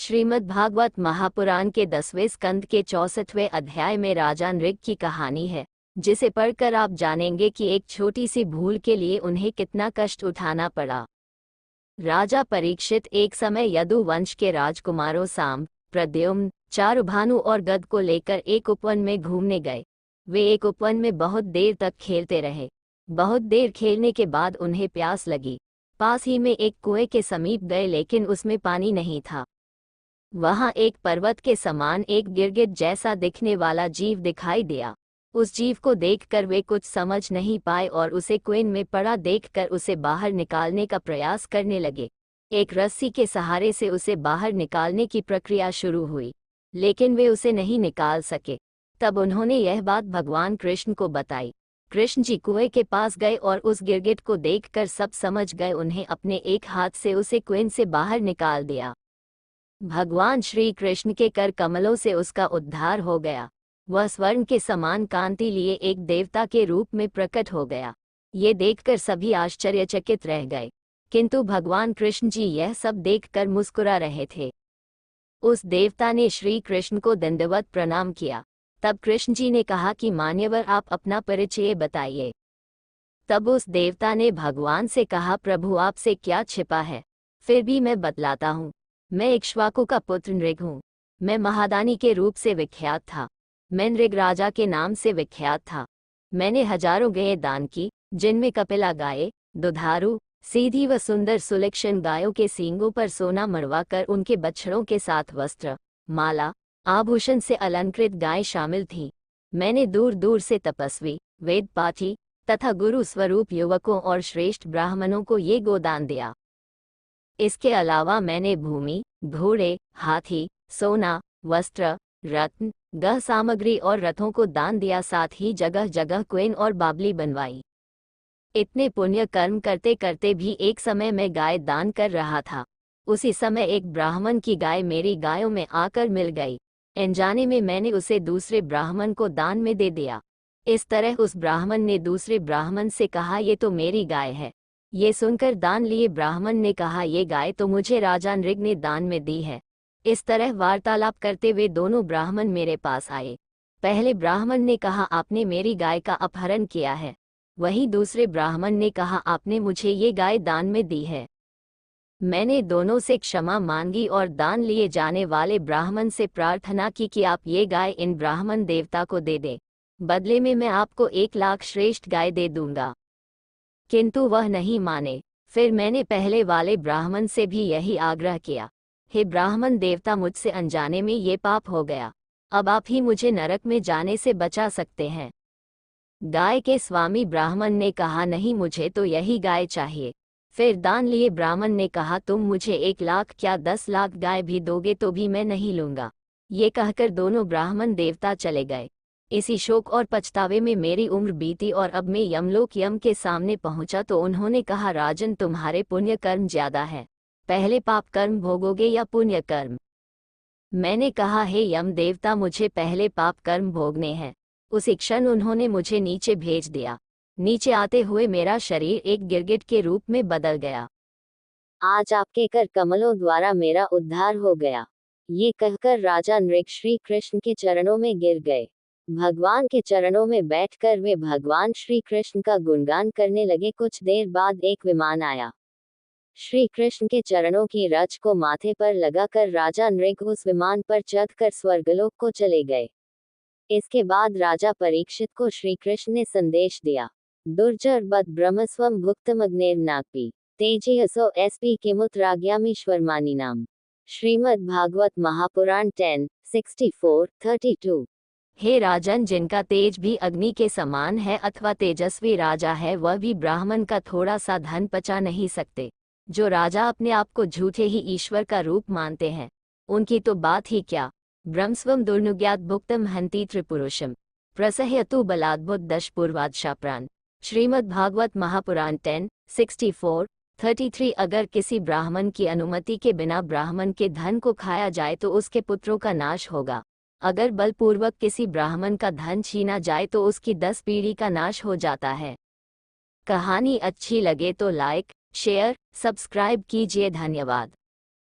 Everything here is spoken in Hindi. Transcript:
श्रीमद्भागवत महापुराण के 10वें स्कंद के 64वें अध्याय में राजा नृग की कहानी है, जिसे पढ़कर आप जानेंगे कि एक छोटी सी भूल के लिए उन्हें कितना कष्ट उठाना पड़ा। राजा परीक्षित एक समय यदु वंश के राजकुमारों साम, प्रद्युम्न, चारुभानु और गद को लेकर एक उपवन में घूमने गए। वे एक उपवन में बहुत देर तक खेलते रहे। बहुत देर खेलने के बाद उन्हें प्यास लगी। पास ही में एक कुएं के समीप गए, लेकिन उसमें पानी नहीं था। वहां एक पर्वत के समान एक गिरगिट जैसा दिखने वाला जीव दिखाई दिया। उस जीव को देखकर वे कुछ समझ नहीं पाए और उसे कुएं में पड़ा देखकर उसे बाहर निकालने का प्रयास करने लगे। एक रस्सी के सहारे से उसे बाहर निकालने की प्रक्रिया शुरू हुई, लेकिन वे उसे नहीं निकाल सके। तब उन्होंने यह बात भगवान कृष्ण को बताई। कृष्ण जी कुएं के पास गए और उस गिरगिट को देखकर सब समझ गए। उन्हें अपने एक हाथ से उसे कुएं से बाहर निकाल दिया। भगवान श्री कृष्ण के कर कमलों से उसका उद्धार हो गया। वह स्वर्ण के समान कांति लिए एक देवता के रूप में प्रकट हो गया। ये देखकर सभी आश्चर्यचकित रह गए, किंतु भगवान कृष्ण जी यह सब देखकर मुस्कुरा रहे थे। उस देवता ने श्री कृष्ण को दंडवत प्रणाम किया। तब कृष्ण जी ने कहा कि मान्यवर, आप अपना परिचय बताइए। तब उस देवता ने भगवान से कहा, प्रभु आपसे क्या छिपा है, फिर भी मैं बतलाता हूँ। मैं इक्ष्वाकु का पुत्र नृग हूँ। मैं महादानी के रूप से विख्यात था। मैं नृग राजा के नाम से विख्यात था। मैंने हजारों गायें दान की, जिनमें कपिला गाय, दुधारू, सीधी व सुंदर सुलक्षण गायों के सींगों पर सोना मढ़वाकर उनके बछड़ों के साथ वस्त्र, माला, आभूषण से अलंकृत गायें शामिल थीं। मैंने दूर दूर से तपस्वी, वेद पाठी तथा गुरु स्वरूप युवकों और श्रेष्ठ ब्राह्मणों को ये गोदान दिया। इसके अलावा मैंने भूमि, घोड़े, हाथी, सोना, वस्त्र, रत्न, गह सामग्री और रथों को दान दिया। साथ ही जगह जगह कुएं और बावली बनवाई। इतने पुण्य कर्म करते करते भी एक समय मैं गाय दान कर रहा था। उसी समय एक ब्राह्मण की गाय मेरी गायों में आकर मिल गई। अनजाने में मैंने उसे दूसरे ब्राह्मण को दान में दे दिया। इस तरह उस ब्राह्मण ने दूसरे ब्राह्मण से कहा, ये तो मेरी गाय है। ये सुनकर दान लिए ब्राह्मण ने कहा, ये गाय तो मुझे राजा नृग ने दान में दी है। इस तरह वार्तालाप करते हुए दोनों ब्राह्मण मेरे पास आए। पहले ब्राह्मण ने कहा, आपने मेरी गाय का अपहरण किया है। वहीं दूसरे ब्राह्मण ने कहा, आपने मुझे ये गाय दान में दी है। मैंने दोनों से क्षमा मांगी और दान लिए जाने वाले ब्राह्मण से प्रार्थना की कि आप ये गाय इन ब्राह्मण देवता को दे दें। बदले में मैं आपको 1,00,000 श्रेष्ठ गाय दे दूंगा। किंतु वह नहीं माने। फिर मैंने पहले वाले ब्राह्मण से भी यही आग्रह किया, हे ब्राह्मण देवता, मुझसे अनजाने में ये पाप हो गया। अब आप ही मुझे नरक में जाने से बचा सकते हैं। गाय के स्वामी ब्राह्मण ने कहा, नहीं, मुझे तो यही गाय चाहिए। फिर दान लिए ब्राह्मण ने कहा, तुम मुझे 1,00,000 क्या 10,00,000 गाय भी दोगे तो भी मैं नहीं लूंगा। ये कहकर दोनों ब्राह्मण देवता चले गए। इसी शोक और पछतावे में मेरी उम्र बीती और अब मैं यमलोक यम के सामने पहुंचा तो उन्होंने कहा, राजन, तुम्हारे पुण्य कर्म ज्यादा है। पहले पाप कर्म भोगोगे या पुण्य कर्म? मैंने कहा, हे यम देवता, मुझे पहले पाप कर्म भोगने हैं। उसी क्षण उन्होंने मुझे नीचे भेज दिया। नीचे आते हुए मेरा शरीर एक गिरगिट के रूप में बदल गया। आज आपके कर कमलों द्वारा मेरा उद्धार हो गया। ये कहकर राजा नृग श्री कृष्ण के चरणों में गिर गए। भगवान के चरणों में बैठकर वे भगवान श्री कृष्ण का गुणगान करने लगे। कुछ देर बाद एक विमान आया। श्री कृष्ण के चरणों की रज को माथे पर लगाकर राजा नृग उस विमान पर चढ़कर स्वर्गलोक को चले गए। इसके बाद राजा परीक्षित को श्री कृष्ण ने संदेश दिया, दुर्जर बद ब्रह्मस्वम भुक्तमग्नेर्नापि तेजयसो एसपी किमुत्राज्ञामीश्वरमानी नाम। श्रीमद् भागवत महापुराण 10:64-32। हे राजन, जिनका तेज भी अग्नि के समान है अथवा तेजस्वी राजा है, वह भी ब्राह्मण का थोड़ा सा धन पचा नहीं सकते। जो राजा अपने आप को झूठे ही ईश्वर का रूप मानते हैं, उनकी तो बात ही क्या। ब्रह्मस्वम दुर्नुज्ञात भुक्तम हंति त्रिपुरुषम प्रसह्यतु बलाद्भुत दश पूर्वादशाप्राण। श्रीमद् भागवत महापुराण 10:64-33। अगर किसी ब्राह्मण की अनुमति के बिना ब्राह्मण के धन को खाया जाए तो उसके पुत्रों का नाश होगा। अगर बलपूर्वक किसी ब्राह्मण का धन छीना जाए तो उसकी 10 पीढ़ी का नाश हो जाता है। कहानी अच्छी लगे तो लाइक, शेयर, सब्सक्राइब कीजिए। धन्यवाद।